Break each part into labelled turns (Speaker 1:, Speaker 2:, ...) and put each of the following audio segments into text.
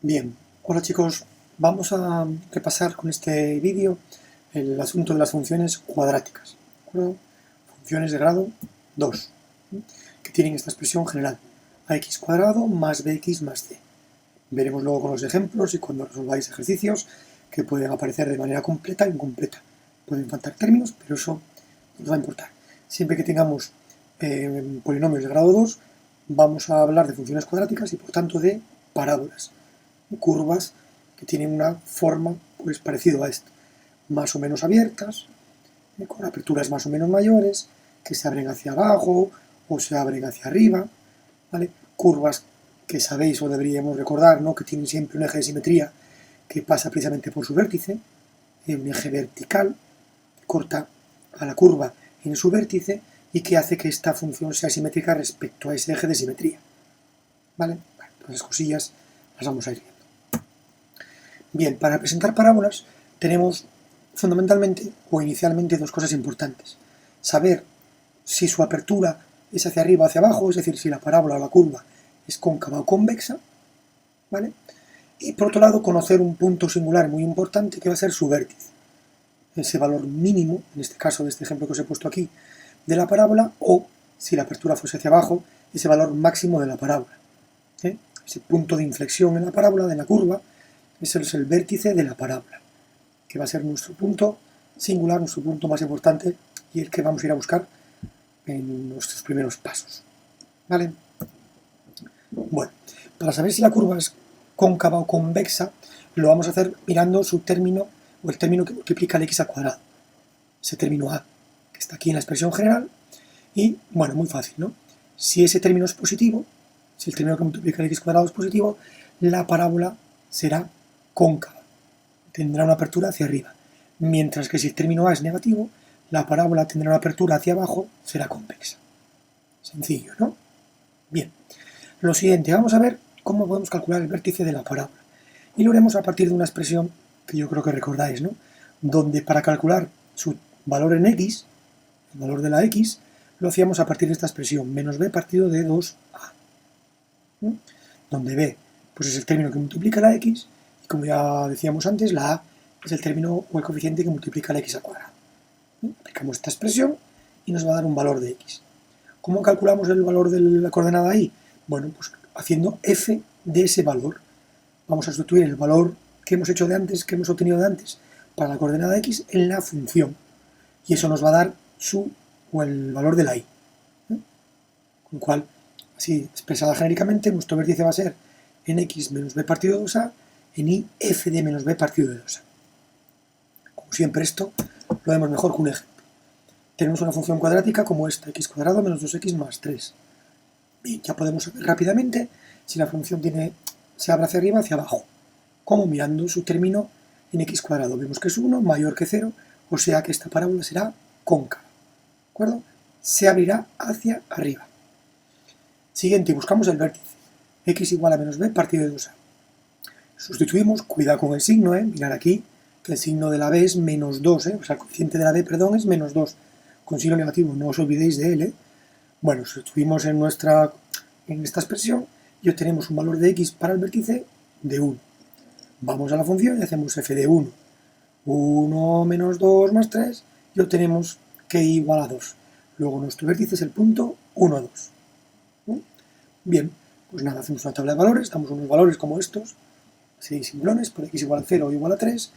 Speaker 1: Bien, hola chicos, vamos a repasar con este vídeo el asunto de las funciones cuadráticas, ¿de acuerdo? Funciones de grado 2, que tienen esta expresión general, ax cuadrado más bx más c. Veremos luego con los ejemplos y cuando resolváis ejercicios que pueden aparecer de manera completa e incompleta. Pueden faltar términos, pero eso no nos va a importar. Siempre que tengamos polinomios de grado 2, vamos a hablar de funciones cuadráticas y por tanto de parábolas, curvas que tienen una forma pues parecido a esto, más o menos abiertas, con aperturas más o menos mayores, que se abren hacia abajo o se abren hacia arriba, ¿vale? Curvas que sabéis o deberíamos recordar, ¿no? Que tienen siempre un eje de simetría que pasa precisamente por su vértice, un eje vertical que corta a la curva en su vértice y que hace que esta función sea simétrica respecto a ese eje de simetría, ¿vale? Bueno, todas esas cosillas las vamos a ir viendo. Bien, para representar parábolas tenemos fundamentalmente o inicialmente dos cosas importantes. Saber si su apertura es hacia arriba o hacia abajo, es decir, si la parábola o la curva es cóncava o convexa, ¿vale? Y por otro lado, conocer un punto singular muy importante que va a ser su vértice. Ese valor mínimo, en este caso de este ejemplo que os he puesto aquí, de la parábola, o si la apertura fuese hacia abajo, ese valor máximo de la parábola. Ese punto de inflexión en la parábola, de la curva, ese es el vértice de la parábola, que va a ser nuestro punto singular, nuestro punto más importante y el que vamos a ir a buscar en nuestros primeros pasos. ¿Vale? Bueno, para saber si la curva es cóncava o convexa, lo vamos a hacer mirando su término o el término que multiplica el x al cuadrado. Ese término a, que está aquí en la expresión general. Y, bueno, muy fácil, ¿no? Si ese término es positivo, si el término que multiplica el x cuadrado es positivo, la parábola será cóncava, tendrá una apertura hacia arriba, mientras que si el término a es negativo, la parábola tendrá una apertura hacia abajo, será convexa. Sencillo, ¿no? Bien, lo siguiente, vamos a ver cómo podemos calcular el vértice de la parábola. Y lo haremos a partir de una expresión que yo creo que recordáis, ¿no? Donde para calcular su valor en x, el valor de la x, lo hacíamos a partir de esta expresión, menos b partido de 2a. Donde b pues es el término que multiplica la x, y como ya decíamos antes, la a es el término o el coeficiente que multiplica la x al cuadrado. Aplicamos esta expresión y nos va a dar un valor de x. ¿Cómo calculamos el valor de la coordenada y? Bueno, pues haciendo f de ese valor. Vamos a sustituir el valor que hemos hecho de antes, que hemos obtenido de antes, para la coordenada x en la función. Y eso nos va a dar el valor de la y. Con lo cual, así expresada genéricamente, nuestro vértice va a ser en x menos b partido de 2a, en y f de menos b partido de 2a. Como siempre esto lo vemos mejor con un ejemplo. Tenemos una función cuadrática como esta, x cuadrado menos 2x más 3. Bien, ya podemos saber rápidamente si la función se abre hacia arriba o hacia abajo, como mirando su término en x cuadrado. Vemos que es 1 mayor que 0, o sea que esta parábola será cóncava. ¿De acuerdo? Se abrirá hacia arriba. Siguiente, buscamos el vértice. X igual a menos b partido de 2a. Sustituimos, cuidado con el signo, mirar aquí, que el signo de la b es menos 2, o sea, el coeficiente de la b, perdón, es menos 2. Con signo negativo, no os olvidéis de él, Bueno, sustituimos en esta expresión y obtenemos un valor de x para el vértice de 1. Vamos a la función y hacemos f de 1. 1 menos 2 más 3 y obtenemos que y igual a 2. Luego nuestro vértice es el punto 1, 2. Bien, pues nada, hacemos una tabla de valores, damos unos valores como estos, 6 simplones, para x igual a 0 o igual a 3,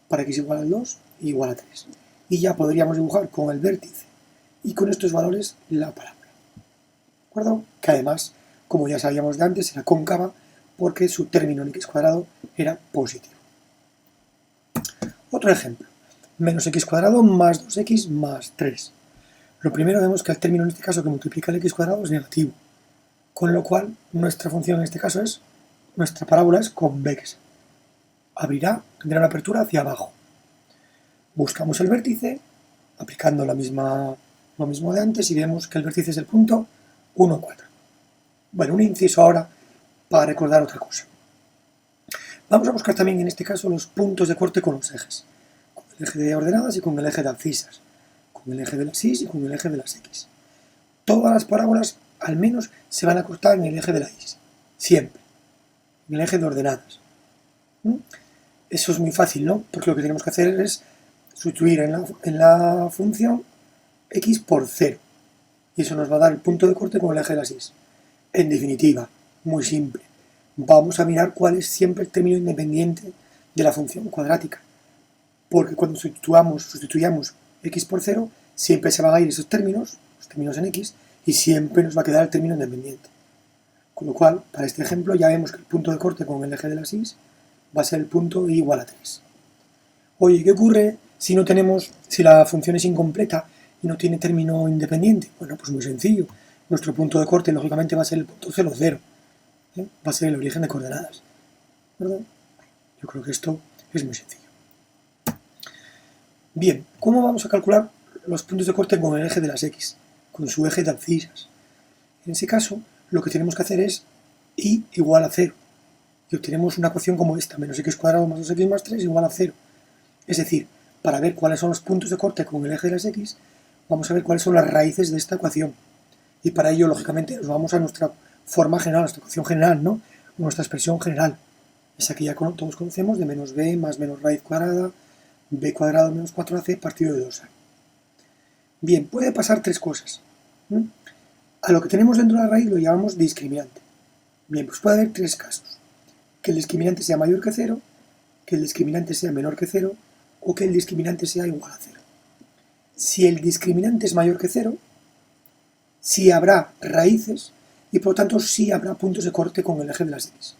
Speaker 1: para x igual a 2 y igual a 3. Y ya podríamos dibujar con el vértice y con estos valores la parábola. ¿De acuerdo? Que además, como ya sabíamos de antes, era cóncava porque su término en x cuadrado era positivo. Otro ejemplo, menos x cuadrado más 2x más 3. Lo primero vemos que el término en este caso que multiplica el x cuadrado es negativo, con lo cual nuestra función en este caso nuestra parábola es convexa. Tendrá una apertura hacia abajo. Buscamos el vértice, aplicando lo mismo de antes, y vemos que el vértice es el punto 1, 4. Bueno, un inciso ahora para recordar otra cosa. Vamos a buscar también en este caso los puntos de corte con los ejes, con el eje de ordenadas y con el eje de abscisas, con el eje de las y y con el eje de las x. Todas las parábolas al menos se van a cortar en el eje de la y, siempre. en el eje de ordenadas. Eso es muy fácil, ¿no? Porque lo que tenemos que hacer es sustituir en la función x por 0. Y eso nos va a dar el punto de corte con el eje de las y. En definitiva, muy simple. Vamos a mirar cuál es siempre el término independiente de la función cuadrática. Porque cuando sustituyamos x por 0, siempre se van a ir esos términos, los términos en x, y siempre nos va a quedar el término independiente. Con lo cual, para este ejemplo, ya vemos que el punto de corte con el eje de las y va a ser el punto y igual a 3. Oye, ¿qué ocurre si la función es incompleta y no tiene término independiente? Bueno, pues muy sencillo. Nuestro punto de corte, lógicamente, va a ser el punto 0, 0. Va a ser el origen de coordenadas. ¿Verdad? Yo creo que esto es muy sencillo. Bien, ¿cómo vamos a calcular los puntos de corte con el eje de las x? Con su eje de abscisas. En ese caso, lo que tenemos que hacer es y igual a 0. Y obtenemos una ecuación como esta, menos x cuadrado más 2x más 3 igual a 0. Es decir, para ver cuáles son los puntos de corte con el eje de las x, vamos a ver cuáles son las raíces de esta ecuación. Y para ello, lógicamente, nos vamos a nuestra forma general, a nuestra ecuación general, ¿no? Nuestra expresión general. Esa que ya todos conocemos, de menos b más menos raíz cuadrada, b cuadrado menos 4ac partido de 2a. Bien, puede pasar tres cosas. A lo que tenemos dentro de la raíz lo llamamos discriminante. Bien, pues puede haber tres casos. Que el discriminante sea mayor que 0, que el discriminante sea menor que 0 o que el discriminante sea igual a 0. Si el discriminante es mayor que 0, sí habrá raíces y por lo tanto sí habrá puntos de corte con el eje de las x,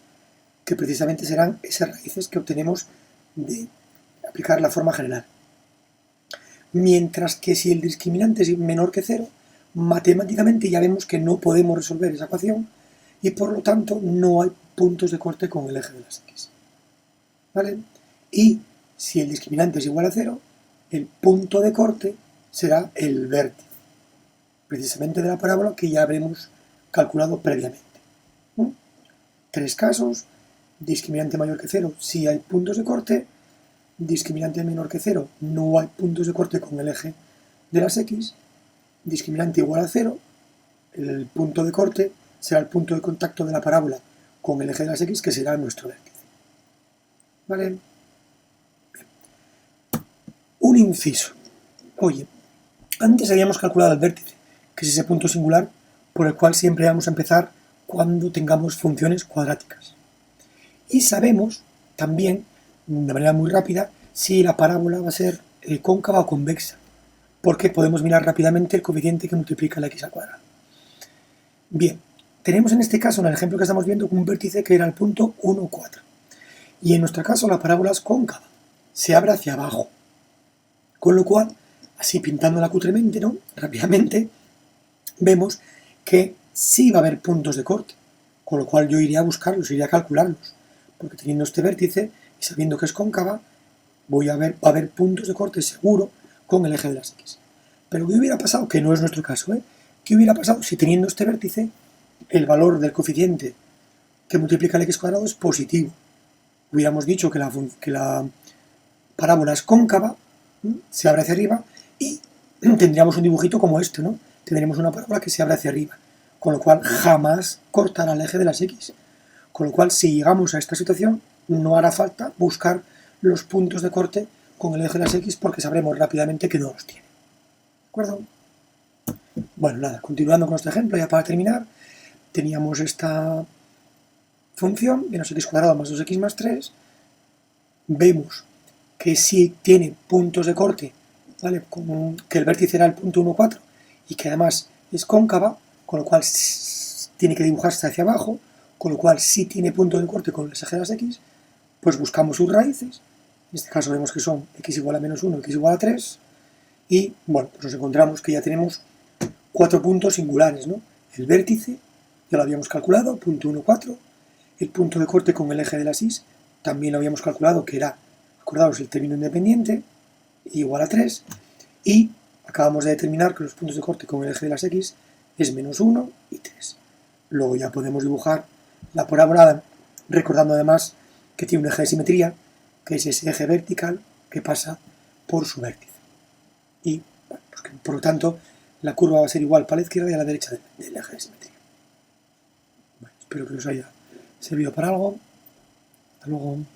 Speaker 1: que precisamente serán esas raíces que obtenemos de aplicar la forma general. Mientras que si el discriminante es menor que 0, matemáticamente ya vemos que no podemos resolver esa ecuación y por lo tanto no hay puntos de corte con el eje de las x. ¿Vale? Y si el discriminante es igual a 0, el punto de corte será el vértice, precisamente de la parábola que ya habremos calculado previamente. Tres casos: discriminante mayor que 0, sí hay puntos de corte; discriminante menor que 0, no hay puntos de corte con el eje de las x; discriminante igual a 0, el punto de corte será el punto de contacto de la parábola con el eje de las x, que será nuestro vértice. ¿Vale? Bien. Un inciso. Oye, antes habíamos calculado el vértice, que es ese punto singular por el cual siempre vamos a empezar cuando tengamos funciones cuadráticas. Y sabemos también, de manera muy rápida, si la parábola va a ser cóncava o convexa, porque podemos mirar rápidamente el coeficiente que multiplica la x al cuadrado. Bien, tenemos en este caso, en el ejemplo que estamos viendo, un vértice que era el punto 1, 4. Y en nuestro caso la parábola es cóncava, se abre hacia abajo. Con lo cual, así pintándola cutremente, ¿no?, rápidamente, vemos que sí va a haber puntos de corte, con lo cual yo iría a buscarlos, iría a calcularlos, porque teniendo este vértice y sabiendo que es cóncava, va a haber puntos de corte seguro con el eje de las x. Pero ¿qué hubiera pasado? Que no es nuestro caso, ¿eh? ¿Qué hubiera pasado si teniendo este vértice el valor del coeficiente que multiplica el x cuadrado es positivo? Hubiéramos dicho que la parábola es cóncava, se abre hacia arriba, y tendríamos un dibujito como este, ¿no? Tendremos una parábola que se abre hacia arriba, con lo cual jamás cortará el eje de las x. Con lo cual, si llegamos a esta situación, no hará falta buscar los puntos de corte con el eje de las x, porque sabremos rápidamente que no los tiene. ¿De acuerdo? Bueno, nada, continuando con este ejemplo, ya para terminar, teníamos esta función, menos x cuadrado más 2x más 3, vemos que sí tiene puntos de corte, ¿vale?, que el vértice era el punto 1, 4, y que además es cóncava, con lo cual tiene que dibujarse hacia abajo, con lo cual sí tiene puntos de corte con el eje de las x, pues buscamos sus raíces. En este caso vemos que son x igual a menos 1, x igual a 3, y bueno, pues nos encontramos que ya tenemos 4 puntos singulares, ¿no? El vértice, ya lo habíamos calculado, punto 1, 4, el punto de corte con el eje de las y, también lo habíamos calculado, que era, acordaos, el término independiente, igual a 3, y acabamos de determinar que los puntos de corte con el eje de las x es menos 1 y 3. Luego ya podemos dibujar la parábola, recordando además que tiene un eje de simetría, que es ese eje vertical que pasa por su vértice. Y, bueno, pues que, por lo tanto, la curva va a ser igual para la izquierda y a la derecha del eje de simetría. Bueno, espero que os haya servido para algo. Hasta luego.